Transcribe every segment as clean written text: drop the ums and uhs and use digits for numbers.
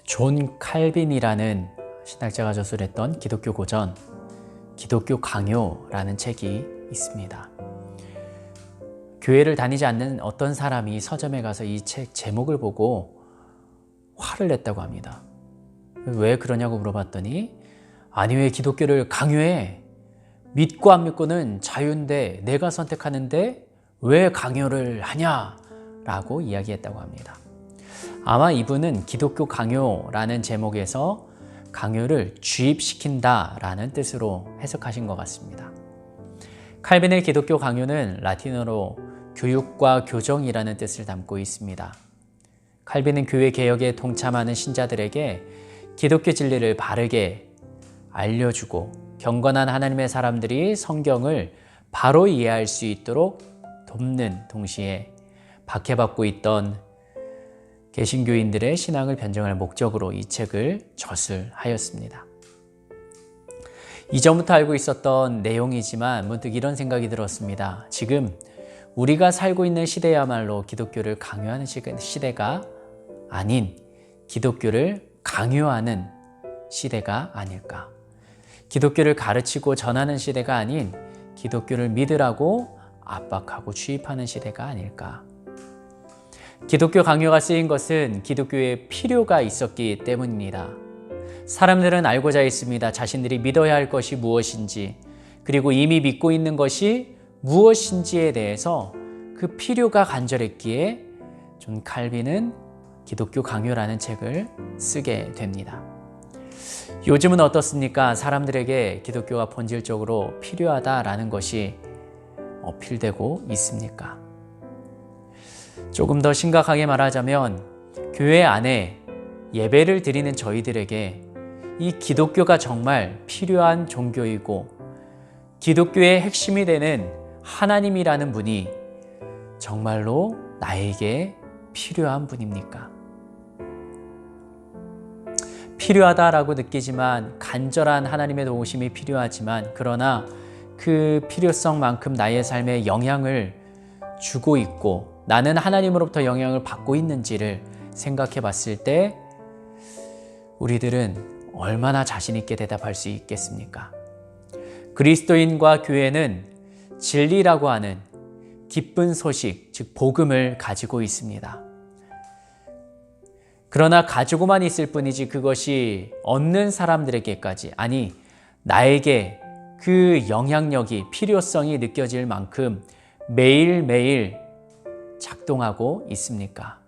존 칼빈이라는 신학자가 저술했던 기독교 고전, 기독교 강요라는 책이 있습니다. 교회를 다니지 않는 어떤 사람이 서점에 가서 이 책 제목을 보고 화를 냈다고 합니다. 왜 그러냐고 물어봤더니, 아니 왜 기독교를 강요해? 믿고 안 믿고는 자유인데 내가 선택하는데 왜 강요를 하냐? 라고 이야기했다고 합니다. 아마 이분은 기독교 강요라는 제목에서 강요를 주입시킨다 라는 뜻으로 해석하신 것 같습니다. 칼빈의 기독교 강요는 라틴어로 교육과 교정이라는 뜻을 담고 있습니다. 칼빈은 교회 개혁에 동참하는 신자들에게 기독교 진리를 바르게 알려주고 경건한 하나님의 사람들이 성경을 바로 이해할 수 있도록 돕는 동시에 박해받고 있던 개신교인들의 신앙을 변증할 목적으로 이 책을 저술하였습니다. 이전부터 알고 있었던 내용이지만 문득 이런 생각이 들었습니다. 지금 우리가 살고 있는 시대야말로 기독교를 강요하는 시대가 아닌 기독교를 강요하는 시대가 아닐까. 기독교를 가르치고 전하는 시대가 아닌 기독교를 믿으라고 압박하고 주입하는 시대가 아닐까. 기독교 강요가 쓰인 것은 기독교에 필요가 있었기 때문입니다. 사람들은 알고자 했습니다. 자신들이 믿어야 할 것이 무엇인지, 그리고 이미 믿고 있는 것이 무엇인지에 대해서 그 필요가 간절했기에 존 칼빈은 기독교 강요라는 책을 쓰게 됩니다. 요즘은 어떻습니까? 사람들에게 기독교가 본질적으로 필요하다라는 것이 어필되고 있습니까? 조금 더 심각하게 말하자면 교회 안에 예배를 드리는 저희들에게 이 기독교가 정말 필요한 종교이고 기독교의 핵심이 되는 하나님이라는 분이 정말로 나에게 필요한 분입니까? 필요하다라고 느끼지만 간절한 하나님의 도우심이 필요하지만 그러나 그 필요성만큼 나의 삶에 영향을 주고 있고 나는 하나님으로부터 영향을 받고 있는지를 생각해 봤을 때 우리들은 얼마나 자신 있게 대답할 수 있겠습니까? 그리스도인과 교회는 진리라고 하는 기쁜 소식, 즉 복음을 가지고 있습니다. 그러나 가지고만 있을 뿐이지 그것이 얻는 사람들에게까지, 아니 나에게 그 영향력이, 필요성이 느껴질 만큼 매일매일 작동하고 있습니까?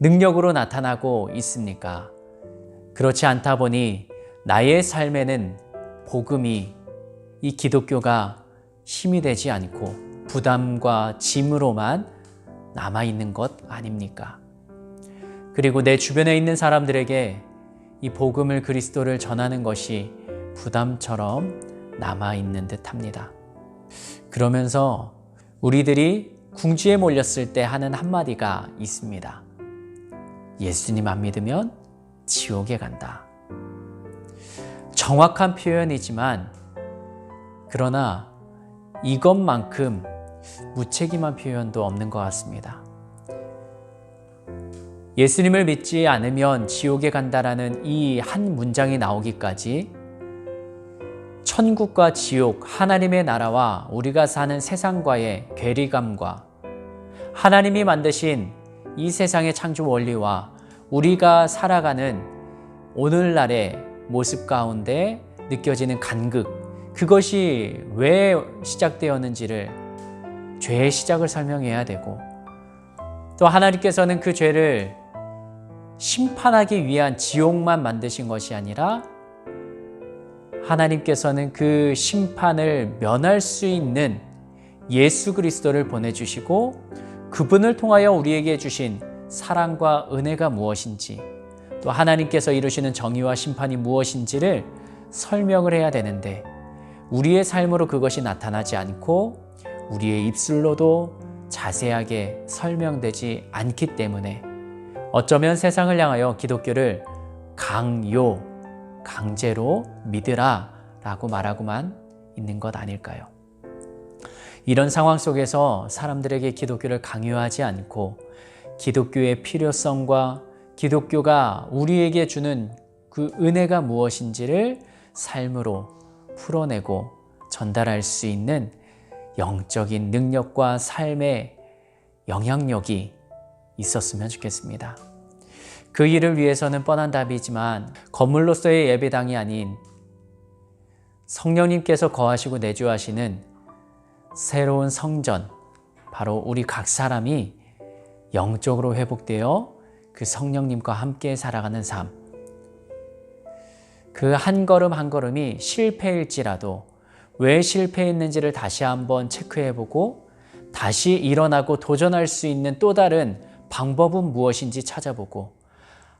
능력으로 나타나고 있습니까? 그렇지 않다 보니 나의 삶에는 복음이, 이 기독교가 힘이 되지 않고 부담과 짐으로만 남아있는 것 아닙니까? 그리고 내 주변에 있는 사람들에게 이 복음을, 그리스도를 전하는 것이 부담처럼 남아있는 듯합니다. 그러면서 우리들이 궁지에 몰렸을 때 하는 한마디가 있습니다. 예수님 안 믿으면 지옥에 간다. 정확한 표현이지만 그러나 이것만큼 무책임한 표현도 없는 것 같습니다. 예수님을 믿지 않으면 지옥에 간다라는 이 한 문장이 나오기까지 천국과 지옥, 하나님의 나라와 우리가 사는 세상과의 괴리감과 하나님이 만드신 이 세상의 창조 원리와 우리가 살아가는 오늘날의 모습 가운데 느껴지는 간극, 그것이 왜 시작되었는지를, 죄의 시작을 설명해야 되고, 또 하나님께서는 그 죄를 심판하기 위한 지옥만 만드신 것이 아니라 하나님께서는 그 심판을 면할 수 있는 예수 그리스도를 보내주시고 그분을 통하여 우리에게 주신 사랑과 은혜가 무엇인지, 또 하나님께서 이루시는 정의와 심판이 무엇인지를 설명을 해야 되는데 우리의 삶으로 그것이 나타나지 않고 우리의 입술로도 자세하게 설명되지 않기 때문에 어쩌면 세상을 향하여 기독교를 강제로 믿으라 라고 말하고만 있는 것 아닐까요? 이런 상황 속에서 사람들에게 기독교를 강요하지 않고 기독교의 필요성과 기독교가 우리에게 주는 그 은혜가 무엇인지를 삶으로 풀어내고 전달할 수 있는 영적인 능력과 삶의 영향력이 있었으면 좋겠습니다. 그 일을 위해서는 뻔한 답이지만 건물로서의 예배당이 아닌 성령님께서 거하시고 내주하시는 새로운 성전, 바로 우리 각 사람이 영적으로 회복되어 그 성령님과 함께 살아가는 삶, 그 한 걸음 한 걸음이 실패일지라도 왜 실패했는지를 다시 한번 체크해보고 다시 일어나고 도전할 수 있는 또 다른 방법은 무엇인지 찾아보고,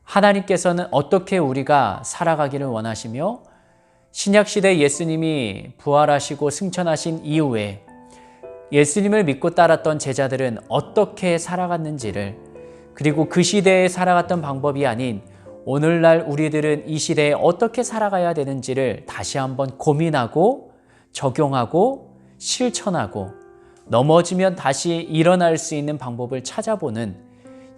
하나님께서는 어떻게 우리가 살아가기를 원하시며 신약시대 예수님이 부활하시고 승천하신 이후에 예수님을 믿고 따랐던 제자들은 어떻게 살아갔는지를, 그리고 그 시대에 살아갔던 방법이 아닌 오늘날 우리들은 이 시대에 어떻게 살아가야 되는지를 다시 한번 고민하고 적용하고 실천하고 넘어지면 다시 일어날 수 있는 방법을 찾아보는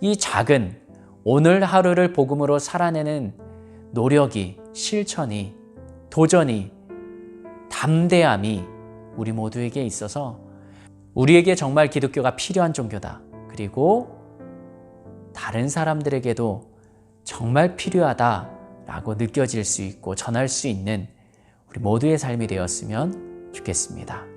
이 작은 오늘 하루를 복음으로 살아내는 노력이, 실천이, 도전이, 담대함이 우리 모두에게 있어서 우리에게 정말 기독교가 필요한 종교다. 그리고 다른 사람들에게도 정말 필요하다라고 느껴질 수 있고 전할 수 있는 우리 모두의 삶이 되었으면 좋겠습니다.